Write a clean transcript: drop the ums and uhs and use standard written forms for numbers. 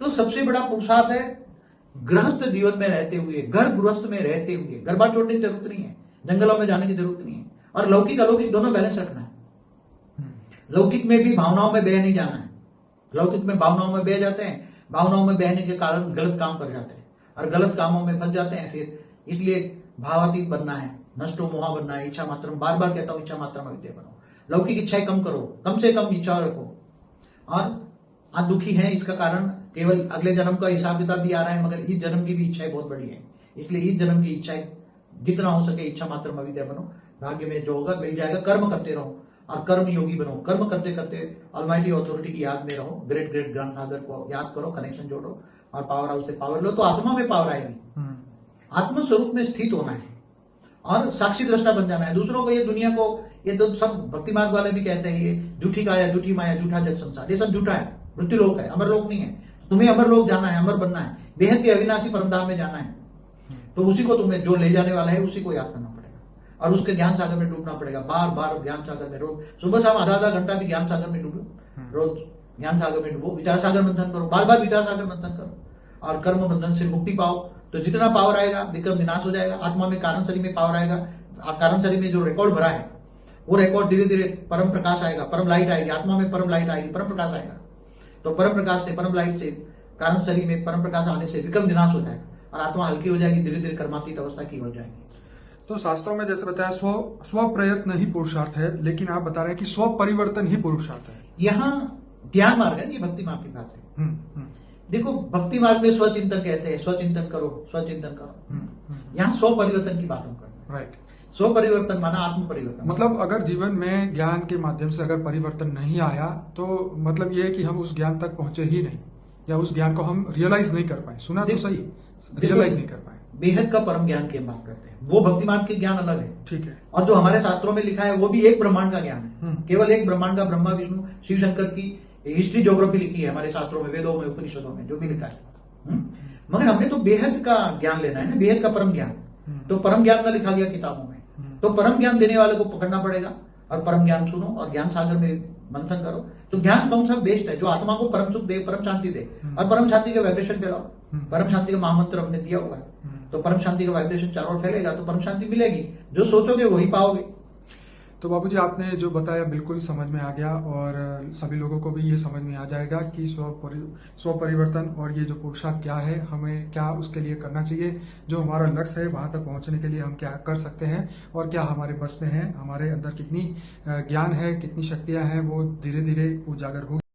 तो सबसे बड़ा पुरुषार्थ है गृहस्थ जीवन में रहते हुए, घर गृहस्थ में रहते हुए, घर बार छोड़ने की जरूरत नहीं है, जंगलों में जाने की जरूरत नहीं है, और लौकिक अलौकिक दोनों बैलेंस रखना है। लौकिक में भी भावनाओं में बह नहीं जाना है। लौकिक में भावनाओं में बह जाते हैं, भावनाओं में बहने के कारण गलत काम कर जाते हैं और गलत कामों में फंस जाते हैं। फिर इसलिए भावातीत बनना है, नष्टो मोहा बनना है, इच्छा मात्र, बार बार कहता हूं इच्छा मात्र में विद्या बनो। लौकिक इच्छाएं कम करो, कम से कम इच्छा रखो। और आज दुखी है, इसका कारण केवल अगले जन्म का हिसाब किताब भी आ रहा है, मगर इस जन्म की भी इच्छाएं बहुत बड़ी है। इसलिए इस जन्म की इच्छाएं जितना हो सके इच्छा मात्र में विद्या बनो। भाग्य में जो होगा मिल जाएगा। कर्म करते रहो और कर्म योगी बनो। कर्म करते करते ऑलमाइटी अथॉरिटी की याद में रहो, ग्रेट ग्रेट ग्रैंडफादर को याद करो, कनेक्शन जोड़ो और पावर हाउस से पावर लो, तो आत्मा में पावर आएगी। आत्म स्वरूप में स्थित होना है और साक्षी दृष्टा बन जाना है। दूसरों को, ये दुनिया को, ये तो सब भक्ति मार्ग वाले भी कहते हैं, ये झूठी काया, झूठी माया, झूठा जग संसार, ये सब झूठा है, मृत्यु लोक है, अमर लोक नहीं है। तुम्हें अमर लोक जाना है, अमर बनना है, बेहद के अविनाशी परमधाम में जाना है। तो उसी को तुम्हें जो ले जाने वाला है उसी को याद करना पड़ेगा और उसके ज्ञान सागर में डूबना पड़ेगा। बार बार ज्ञान सागर में, रोज सुबह शाम आधा आधा घंटा भी ज्ञान सागर में डूबो, रोज ज्ञान सागर में डूबो, विचार सागर मंथन करो, बार बार विचार सागर मंथन करो और कर्म बंधन से मुक्ति पाओ। तो जितना पावर आएगा विक्रम विनाश हो जाएगा। आत्मा में कारण शरीर में पावर आएगा, कारण शरीर में जो रिकॉर्ड भरा है वो रिकॉर्ड धीरे धीरे परम प्रकाश आएगा, परम लाइट आएगी, आत्मा में परम लाइट आएगी, परम प्रकाश आएगा। तो परम प्रकाश से, परम लाइट से, कारण शरीर में परम प्रकाश आने से विक्रम विनाश हो जाएगा और आत्मा हल्की हो जाएगी, धीरे धीरे कर्मातीत अवस्था की हो जाएगी। तो शास्त्रों में जैसे बताया स्व प्रयत्न ही पुरुषार्थ है, लेकिन आप बता रहे हैं कि स्व परिवर्तन ही पुरुषार्थ है। यहाँ ज्ञान मार्ग है, ये भक्ति मार्ग की बात है। देखो भक्ति मार्ग में स्वचिंतन कहते हैं, स्वचिंतन करो, स्वचिंतन करो। यहाँ स्व परिवर्तन की बात हम कर रहे हैं। राइट। स्व परिवर्तन माना आत्म परिवर्तन। मतलब अगर जीवन में ज्ञान के माध्यम से अगर परिवर्तन नहीं आया तो मतलब ये है कि हम उस ज्ञान तक पहुंचे ही नहीं, या उस ज्ञान को हम रियलाइज नहीं कर पाए। सुना तो सही, रियलाइज नहीं कर पाए। बेहद का परम ज्ञान की बात करते हैं, वो भक्ति मार्ग के ज्ञान अलग है। ठीक है। और जो हमारे शास्त्रों में लिखा है वो भी एक ब्रह्मांड का ज्ञान है। केवल एक ब्रह्मांड का, ब्रह्मा विष्णु शिव शंकर की हिस्ट्री ज्योग्राफी लिखी है हमारे शास्त्रों में, वेदों में, उपनिषदों में, जो भी लिखा है। मगर हमने तो बेहद का ज्ञान लेना है ना, बेहद का परम ज्ञान। तो परम ज्ञान में लिखा गया किताबों में, तो परम ज्ञान देने वाले को पकड़ना पड़ेगा और परम ज्ञान सुनो और ज्ञान सागर में मंथन करो। तो ज्ञान कौन सा बेस्ट है, जो आत्मा को परम सुख दे, परम शांति दे और परम शांति का वाइब्रेशन फैलाओ। परम शांति का महामंत्र हमने दिया हुआ है, तो परम शांति का वाइब्रेशन चारों ओर फैलेगा तो परम शांति मिलेगी। जो सोचोगे वही पाओगे। तो बाबूजी आपने जो बताया बिल्कुल समझ में आ गया और सभी लोगों को भी ये समझ में आ जाएगा कि स्व परिवर्तन और ये जो पुरुषार्थ क्या है, हमें क्या उसके लिए करना चाहिए, जो हमारा लक्ष्य है वहां तक पहुंचने के लिए हम क्या कर सकते हैं और क्या हमारे बस में है, हमारे अंदर कितनी ज्ञान है, कितनी शक्तियां हैं, वो धीरे धीरे उजागर होगी।